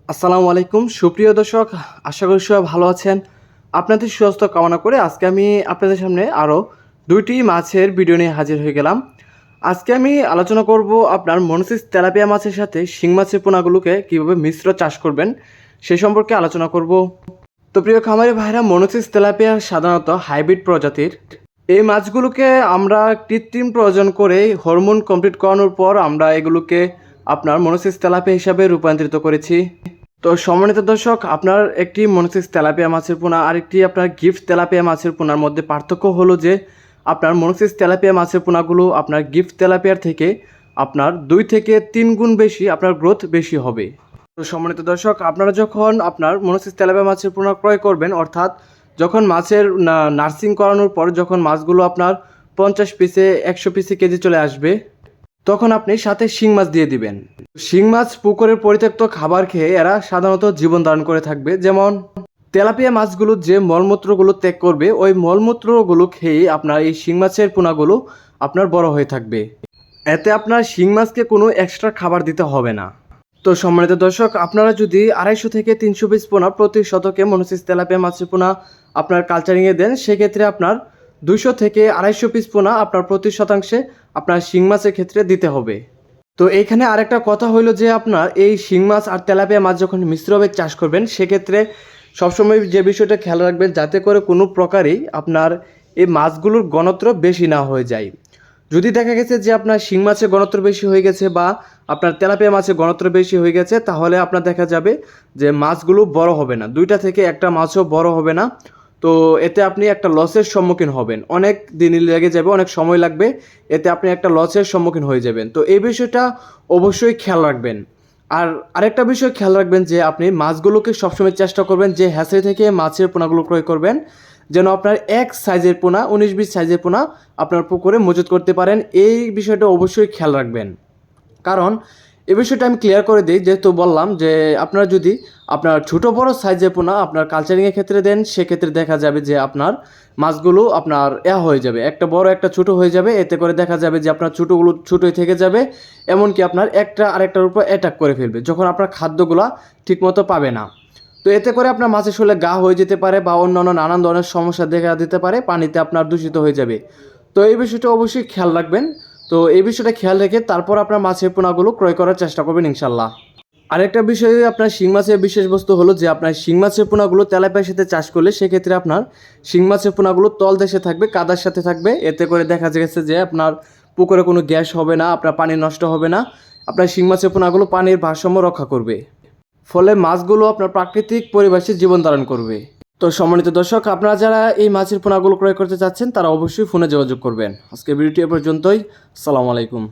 আসসালামু আলাইকুম সুপ্রিয় দর্শক, আশা করি সবাই ভালো আছেন। আপনাদের সুস্বাস্থ্য কামনা করে আজকে আমি আপনাদের সামনে আরও দুইটি মাছের ভিডিও নিয়ে হাজির হয়ে গেলাম। আজকে আমি আলোচনা করব আপনার মনোসিস তেলাপিয়া মাছের সাথে শিং মাছের পোনাগুলোকে কীভাবে মিশ্র চাষ করবেন সে সম্পর্কে আলোচনা করব। তো প্রিয় খামারি ভাইরা, মনোসিস তেলাপিয়া সাধারণত হাইব্রিড প্রজাতির। এই মাছগুলোকে আমরা কৃত্রিম প্রয়োজন করে হরমোন কমপ্লিট করানোর পর আমরা এগুলোকে আপনার মনোসিস তেলাপিয়া হিসাবে রূপান্তরিত করেছি। তো সম্মানিত দর্শক, আপনার একটি মনোসিস তেলাপিয়া মাছের পোনা আর একটি আপনার গিফট তেলাপিয়া মাছের পোনার মধ্যে পার্থক্য হলো যে আপনার মনোসিস তেলাপিয়া মাছের পোনাগুলো আপনার গিফট তেলাপিয়ার থেকে আপনার 2 থেকে 3 গুণ বেশি আপনার গ্রোথ বেশি হবে। তো সম্মানিত দর্শক, আপনারা যখন আপনার মনোসিস তেলাপিয়া মাছের পোনা ক্রয় করবেন, অর্থাৎ যখন মাছের নার্সিং করানোর পর যখন মাছগুলো আপনার 50 পিসে 100 পিসে কেজি চলে আসবে, তখন আপনি সাথে শিং মাছ দিয়ে দিবেন। শিং মাছ পুকুরের পরিত্যক্ত খাবার খেয়ে এরা সাধারণত জীবন ধারণ করে থাকবে। যেমন তেলাপিয়া মাছগুলো যে মলমূত্রগুলো ত্যাগ করবে, ওই মলমূত্রগুলো খেয়ে আপনার এই শিং মাছের পোনাগুলো আপনার বড় হয়ে থাকবে। এতে আপনার শিং মাছকে কোনো এক্সট্রা খাবার দিতে হবে না। তো সম্মানিত দর্শক, আপনারা যদি 250 থেকে 300 পিস পোনা প্রতি শতকে মনোসিস তেলাপিয়া মাছের পোনা আপনার কালচারিংয়ে দেন, সেক্ষেত্রে আপনার 200 থেকে 250 পিস পোনা আপনার প্রতি শতাংশে আপনার শিং মাছের ক্ষেত্রে দিতে হবে। তো এইখানে আরেকটা কথা হইলো যে আপনার এই শিং মাছ আর তেলাপিয়া মাছ যখন মিশ্রভাবে চাষ করবেন, সেক্ষেত্রে সবসময় যে বিষয়টা খেয়াল রাখবেন যাতে করে কোনো প্রকারেই আপনার এই মাছগুলোর ঘনত্ব বেশি না হয়ে যায়। যদি দেখা গেছে যে আপনার শিং মাছের ঘনত্ব বেশি হয়ে গেছে বা আপনার তেলাপিয়া মাছের ঘনত্ব বেশি হয়ে গেছে, তাহলে আপনার দেখা যাবে যে মাছগুলো বড় হবে না, 2টা থেকে একটা মাছও বড় হবে না। তো এতে আপনি একটা লসের সম্মুখীন হবেন, অনেক দিন লেগে যাবে, অনেক সময় লাগবে, এতে আপনি একটা লসের সম্মুখীন হয়ে যাবেন। তো এই বিষয়টা অবশ্যই খেয়াল রাখবেন। আর আরেকটা বিষয় খেয়াল রাখবেন যে আপনি মাছগুলোকে সবসময় চেষ্টা করবেন যে হ্যাচারি থেকে মাছের পোনাগুলো ক্রয় করবেন, যেন আপনার এক সাইজের পোনা 19-20 সাইজের পোনা আপনার পুকুরে মজুত করতে পারেন। এই বিষয়টা অবশ্যই খেয়াল রাখবেন। কারণ এই বিষয়টা আমি ক্লিয়ার করে দিই, যেহেতু বললাম যে আপনারা যদি আপনার ছোটো বড় সাইজের পোনা আপনার কালচারিংয়ের ক্ষেত্রে দেন, সেক্ষেত্রে দেখা যাবে যে আপনার মাছগুলো আপনার হয়ে যাবে, একটা বড় একটা ছোটো হয়ে যাবে। এতে করে দেখা যাবে যে আপনার ছোটোগুলো ছোটোই থেকে যাবে, এমনকি আপনার একটা আরেকটার উপর অ্যাটাক করে ফেলবে যখন আপনার খাদ্যগুলো ঠিকমতো পাবে না। তো এতে করে আপনার মাছের শরীরে গা হয়ে যেতে পারে বা অন্যান্য নানান ধরনের সমস্যা দেখা দিতে পারে, পানিতে আপনার দূষিত হয়ে যাবে। তো এই বিষয়টা অবশ্যই খেয়াল রাখবেন। তো এই বিষয়টা খেয়াল রেখে তারপর আপনার মাছের পোনাগুলো ক্রয় করার চেষ্টা করবেন ইনশাল্লাহ। আরেকটা বিষয় আপনার শিং মাছের বিশেষ বস্তু হলো যে আপনার শিং মাছের পোনাগুলো তেলাপিয়ার সাথে চাষ করলে সেক্ষেত্রে আপনার শিং মাছের পোনাগুলো তল দেশে থাকবে, কাদার সাথে থাকবে। এতে করে দেখা গেছে যে আপনার পুকুরে কোনো গ্যাস হবে না, আপনার পানি নষ্ট হবে না, আপনার শিং মাছের পোনাগুলো পানির ভারসাম্য রক্ষা করবে, ফলে মাছগুলো আপনার প্রাকৃতিক পরিবেশে জীবন ধারণ করবে। তো সম্মানিত দর্শক, আপনারা যারা এই মাছের পোনাগুলো ক্রয় করতে চাচ্ছেন তারা অবশ্যই ফোনে যোগাযোগ করবেন। আজকে ভিডিওটি এ পর্যন্তই। আসসালামু আলাইকুম।